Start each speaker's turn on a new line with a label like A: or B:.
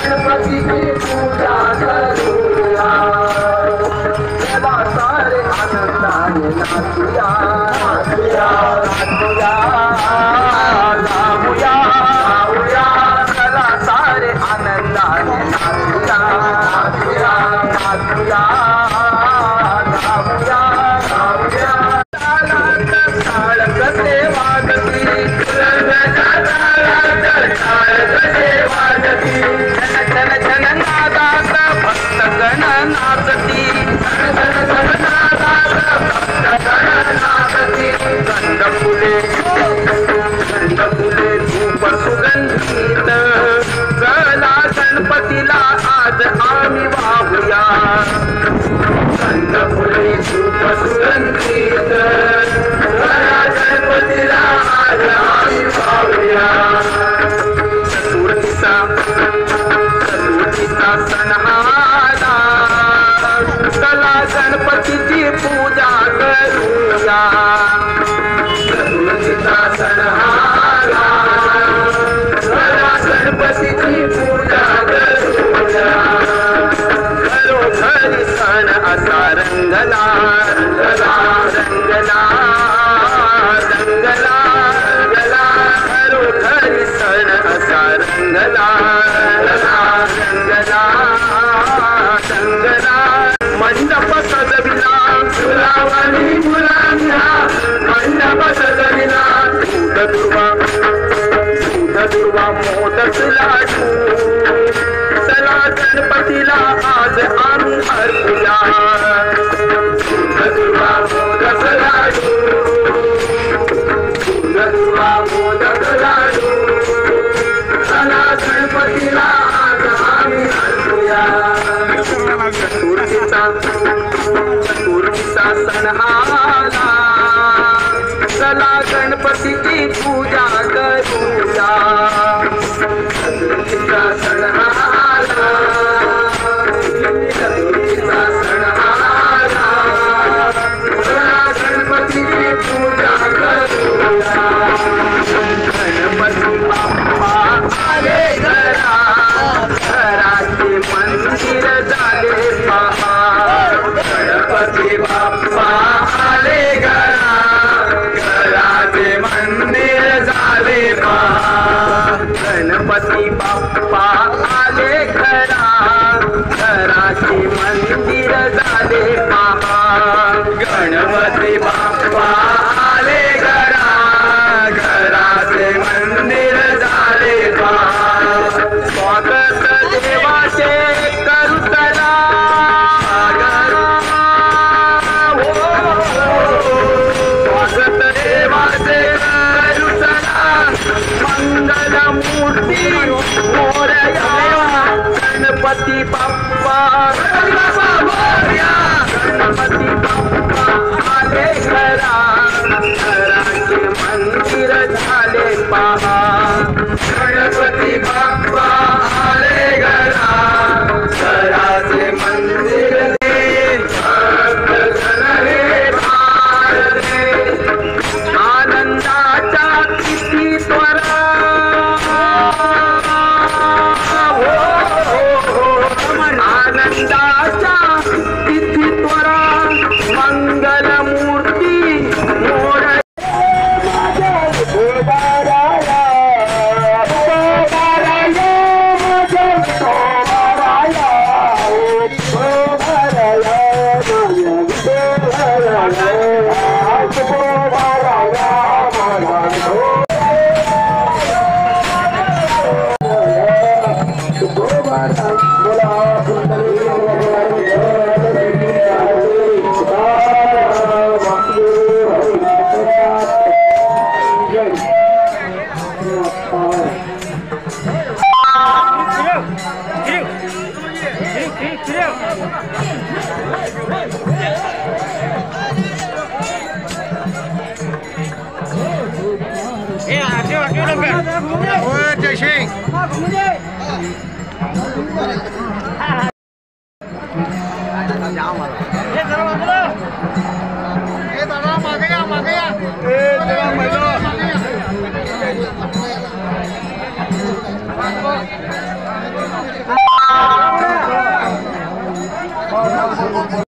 A: गणपतीची पूजा करूया, चला सारे आनंदाने नाचूया, नाचूया, नाचूया, गाऊया, गाऊया, चला सारे आनंदाने नाचूया, नाचूया, नाचूया, गाऊया, गाऊया. टाळ कसे वाजती, छन छन नादात भक्त गण नाचती, गंध फुले धूप सुगंधित, चला गणपतीला आज आम्ही वाहूया, गंध फुले धूप सुगंधित, चला गणपतीला आज आम्ही वाहूया. चतुर्थीचा सण आला, चला गणपतीची पूजा करूया, चतुर्थीचा सण आला, चला गणपतीची पूजा करूया. घरोघरी सण असा रंगला, रंगला, रंगला, रंगला, रंगला, घरोघरी सण असा रंगला, रंगला, रंगला. मंडप सजविला फुलावरी मुलांना, मंडप सजविला दूध दुर्वा मोदक लाडू, चला गणपतीला आज आम्ही अर्पूया, दूध दुर्वा मोदक लाडू, दूध दुर्वा मोदक लाडू, चला गणपतीला आज आम्ही अर्पूया. चतुर्थीचा सण आला, चला गणपतीची पूजा करूया, चतुर्थीचा सण आला, चतुर्थीचा सण आला, चला गणपतीची पूजा करूया. गणपती बाप्पा आले घरा, घराचे मंदिर झाले पहा, गणपती बाप्पा आले घरा, घराचे मंदिर झाले पहा, गणपती बाप्पा आले घरा, घराचे मंदिर झाले पहा, गणपती बाप्पा आले घरा, घराचे मंदिर झाले पहा. स्वागत देवाचे करू चला, स्वागत देवाचे करू चला, मंगल मूर्ती मोरया, गणपती बाप्पा, गणपती बाप्पा आले घरा, घराचे मंदिर झाले पहा, गणपती बाप्पा आले घरा, घराचे मंदिर आनंदाचा किती त्वरा, आनंदाचा किती त्वरा, मंगल मूर्ती मोर.